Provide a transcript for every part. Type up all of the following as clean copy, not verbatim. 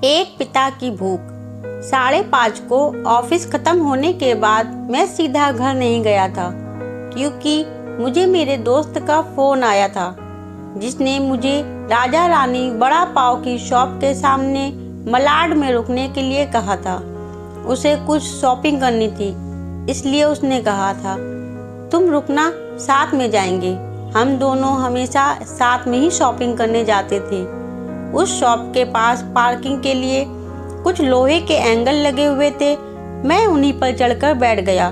एक पिता की भूख। 5:30 को ऑफिस खत्म होने के बाद मैं सीधा घर नहीं गया था, क्योंकि मुझे मेरे दोस्त का फोन आया था, जिसने मुझे राजा रानी बड़ा पाव की शॉप के सामने मलाड में रुकने के लिए कहा था। उसे कुछ शॉपिंग करनी थी, इसलिए उसने कहा था, तुम रुकना, साथ में जाएंगे। हम दोनों हमेशा साथ में ही शॉपिंग करने जाते थे। उस शॉप के पास पार्किंग के लिए कुछ लोहे के एंगल लगे हुए थे। मैं उन्हीं पर चढ़कर बैठ गया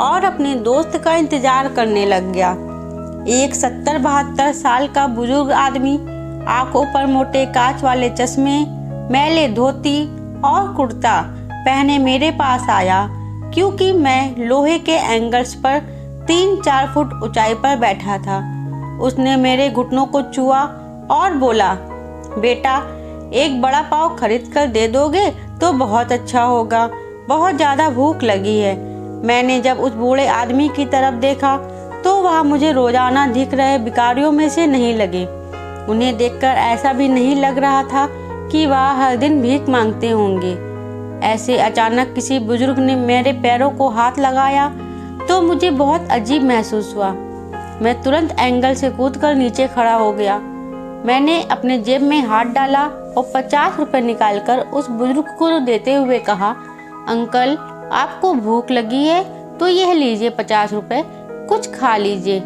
और अपने दोस्त का इंतजार करने लग गया। एक 70-72 साल का बुजुर्ग आदमी, आंखों पर मोटे कांच वाले चश्मे, मैले धोती और कुर्ता पहने मेरे पास आया, क्योंकि मैं लोहे के एंगल्स पर 3-4 फुट ऊंचाई पर बैठा था। उसने मेरे घुटनों को छुआ और बोला, बेटा, एक बड़ा पाव खरीद कर दे दोगे तो बहुत अच्छा होगा, बहुत ज़्यादा भूख लगी है। मैंने जब उस बूढ़े आदमी की तरफ देखा तो वह मुझे रोजाना दिख रहे भिखारियों में से नहीं लगे। उन्हें देखकर ऐसा भी नहीं लग रहा था कि वह हर दिन भीख मांगते होंगे। ऐसे अचानक किसी बुजुर्ग ने मेरे पैरों को हाथ लगाया तो मुझे बहुत अजीब महसूस हुआ। मैं तुरंत एंगल से कूदकर नीचे खड़ा हो गया। मैंने अपने जेब में हाथ डाला और 50 रुपए निकालकर उस बुजुर्ग को देते हुए कहा, अंकल, आपको भूख लगी है तो यह लीजिए 50 रुपए, कुछ खा लीजिए।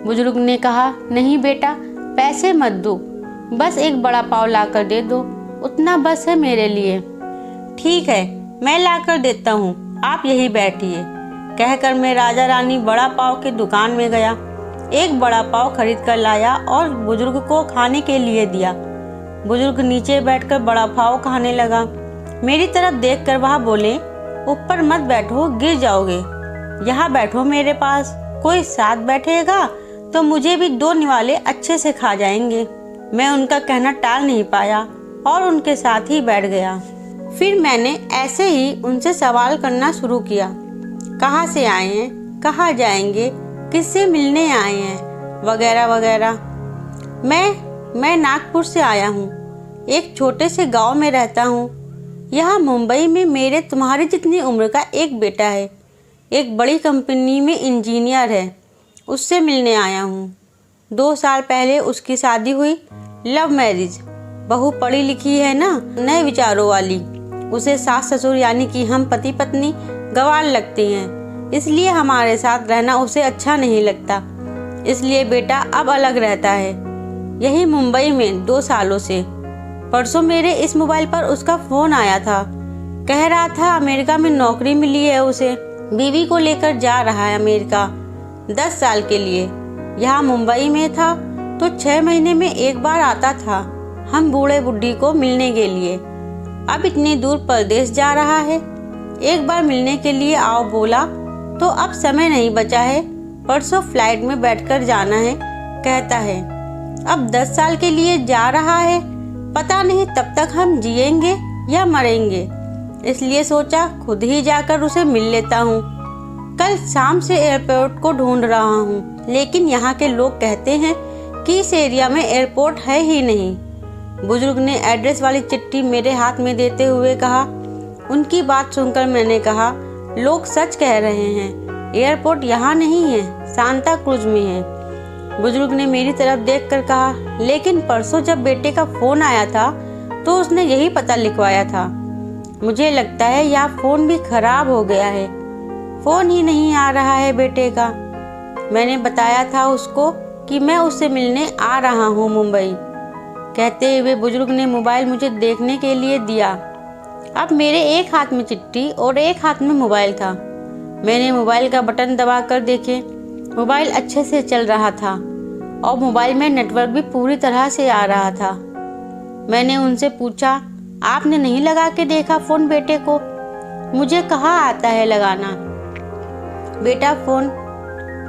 बुजुर्ग ने कहा, नहीं बेटा, पैसे मत दो, बस एक बड़ा पाव लाकर दे दो, उतना बस है मेरे लिए। ठीक है, मैं लाकर देता हूँ, आप यही बैठिए, कहकर मैं राजा रानी बड़ा पाव की दुकान में गया। एक बड़ा पाव खरीद कर लाया और बुजुर्ग को खाने के लिए दिया। बुजुर्ग नीचे बैठकर बड़ा पाव खाने लगा। मेरी तरफ देखकर वह बोले, ऊपर मत बैठो, गिर जाओगे, यहाँ बैठो मेरे पास। कोई साथ बैठेगा तो मुझे भी 2 निवाले अच्छे से खा जाएंगे। मैं उनका कहना टाल नहीं पाया और उनके साथ ही बैठ गया। फिर मैंने ऐसे ही उनसे सवाल करना शुरू किया, कहाँ से आए हैं, कहाँ जाएंगे, किससे मिलने आए हैं, वगैरह वगैरह। मैं नागपुर से आया हूँ, एक छोटे से गांव में रहता हूँ। यहाँ मुंबई में मेरे तुम्हारी जितनी उम्र का एक बेटा है, एक बड़ी कंपनी में इंजीनियर है, उससे मिलने आया हूँ। 2 साल पहले उसकी शादी हुई, लव मैरिज। बहू पढ़ी लिखी है ना, नए विचारों वाली। उसे सास ससुर यानी कि हम पति पत्नी गंवार लगते हैं, इसलिए हमारे साथ रहना उसे अच्छा नहीं लगता। इसलिए बेटा अब अलग रहता है, यही मुंबई में 2 सालों से। परसों मेरे इस मोबाइल पर उसका फ़ोन आया था, कह रहा था अमेरिका में नौकरी मिली है उसे, बीवी को लेकर जा रहा है अमेरिका 10 साल के लिए। यहाँ मुंबई में था तो 6 महीने में एक बार आता था हम बूढ़े बुढ़ी को मिलने के लिए। अब इतनी दूर परदेश जा रहा है, एक बार मिलने के लिए आओ बोला तो अब समय नहीं बचा है, परसों फ्लाइट में बैठकर जाना है, कहता है। अब 10 साल के लिए जा रहा है, पता नहीं तब तक हम जिएंगे या मरेंगे, इसलिए सोचा खुद ही जाकर उसे मिल लेता हूँ। कल शाम से एयरपोर्ट को ढूंढ रहा हूँ, लेकिन यहाँ के लोग कहते हैं कि इस एरिया में एयरपोर्ट है ही नहीं। बुजुर्ग ने एड्रेस वाली चिट्ठी मेरे हाथ में देते हुए कहा। उनकी बात सुनकर मैंने कहा, लोग सच कह रहे हैं, एयरपोर्ट यहाँ नहीं है, सांता क्रूज में है। बुजुर्ग ने मेरी तरफ देखकर कहा, लेकिन परसों जब बेटे का फोन आया था तो उसने यही पता लिखवाया था। मुझे लगता है यह फोन भी खराब हो गया है, फोन ही नहीं आ रहा है बेटे का। मैंने बताया था उसको कि मैं उससे मिलने आ रहा हूँ मुंबई। कहते हुए बुजुर्ग ने मोबाइल मुझे देखने के लिए दिया। अब मेरे एक हाथ में चिट्ठी और एक हाथ में मोबाइल था। मैंने मोबाइल का बटन दबाकर देखे, मोबाइल अच्छे से चल रहा था और मोबाइल में नेटवर्क भी पूरी तरह से आ रहा था। मैंने उनसे पूछा, आपने नहीं लगा के देखा फ़ोन बेटे को? मुझे कहाँ आता है लगाना बेटा फ़ोन,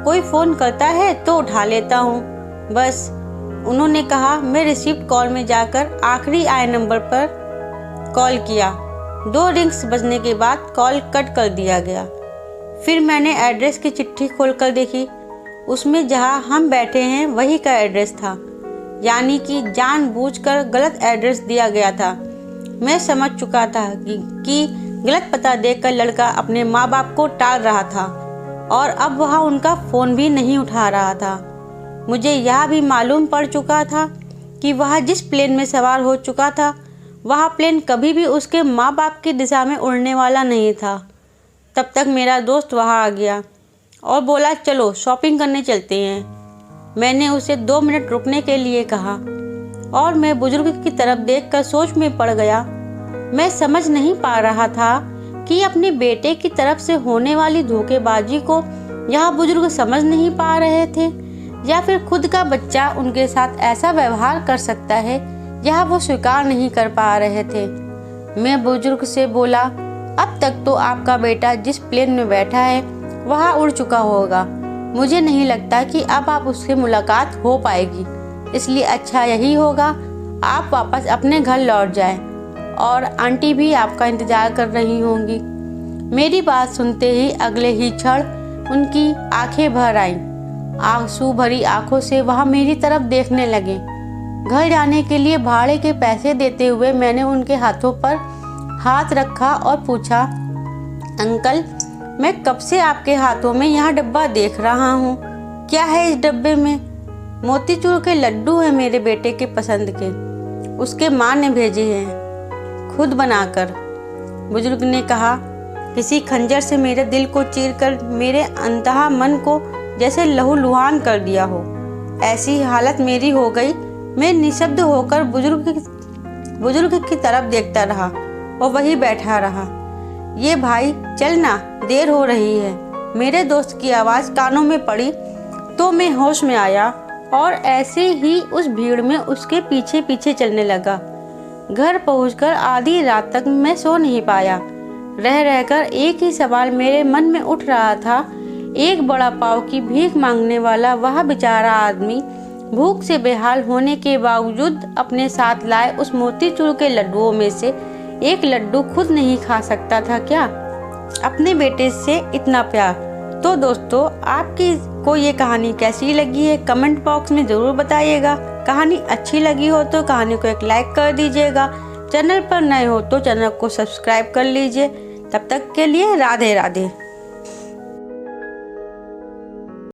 कोई फ़ोन करता है तो उठा लेता हूँ बस। उन्होंने कहा। मैं रिसीव्ड कॉल में जाकर आखिरी आए नंबर पर कॉल किया। 2 रिंग्स बजने के बाद कॉल कट कर दिया गया। फिर मैंने एड्रेस की चिट्ठी खोलकर देखी, उसमें जहाँ हम बैठे हैं वही का एड्रेस था, यानी कि जानबूझकर गलत एड्रेस दिया गया था। मैं समझ चुका था कि गलत पता देकर लड़का अपने माँ बाप को टाल रहा था और अब वह उनका फ़ोन भी नहीं उठा रहा था। मुझे यह भी मालूम पड़ चुका था कि वह जिस प्लेन में सवार हो चुका था वह प्लेन कभी भी उसके माँ बाप की दिशा में उड़ने वाला नहीं था। तब तक मेरा दोस्त वहाँ आ गया और बोला, चलो शॉपिंग करने चलते हैं। मैंने उसे 2 मिनट रुकने के लिए कहा और मैं बुजुर्ग की तरफ देखकर सोच में पड़ गया। मैं समझ नहीं पा रहा था कि अपने बेटे की तरफ से होने वाली धोखेबाजी को यह बुजुर्ग समझ नहीं पा रहे थे या फिर खुद का बच्चा उनके साथ ऐसा व्यवहार कर सकता है यह वो स्वीकार नहीं कर पा रहे थे। मैं बुजुर्ग से बोला, अब तक तो आपका बेटा जिस प्लेन में बैठा है वह उड़ चुका होगा। मुझे नहीं लगता कि अब आप उससे मुलाकात हो पाएगी, इसलिए अच्छा यही होगा आप वापस अपने घर लौट जाएं और आंटी भी आपका इंतज़ार कर रही होंगी। मेरी बात सुनते ही अगले ही क्षण उनकी आंखें भर आईं। आंसू भरी आंखों से वह मेरी तरफ देखने लगे। घर जाने के लिए भाड़े के पैसे देते हुए मैंने उनके हाथों पर हाथ रखा और पूछा, अंकल मैं कब से आपके हाथों में यह डब्बा देख रहा हूँ, क्या है इस डब्बे में? मोतीचूर के लड्डू हैं मेरे बेटे के पसंद के, उसके माँ ने भेजे हैं खुद बनाकर। बुजुर्ग ने कहा, किसी खंजर से मेरे दिल को चीरकर मेरे अंतहा मन को जैसे लहूलुहान कर दिया हो, ऐसी हालत मेरी हो गई। मैं निशब्द होकर बुजुर्ग की तरफ देखता रहा और वही बैठा रहा। ये भाई चलना, देर हो रही है। मेरे दोस्त की आवाज़ कानों में पड़ी तो मैं होश में आया और ऐसे ही उस भीड़ में उसके पीछे पीछे चलने लगा। घर पहुंचकर आधी रात तक मैं सो नहीं पाया। रह रहकर एक ही सवाल मेरे मन में उठ रहा था, एक बड़ा पाव की भीख मांगने वाला वह बेचारा आदमी भूख से बेहाल होने के बावजूद अपने साथ लाए उस मोतीचूर के लड्डुओं में से एक लड्डू खुद नहीं खा सकता था क्या? अपने बेटे से इतना प्यार। तो दोस्तों, आपकी को ये कहानी कैसी लगी है कमेंट बॉक्स में ज़रूर बताइएगा। कहानी अच्छी लगी हो तो कहानी को एक लाइक कर दीजिएगा। चैनल पर नए हो तो चैनल को सब्सक्राइब कर लीजिए। तब तक के लिए राधे राधे।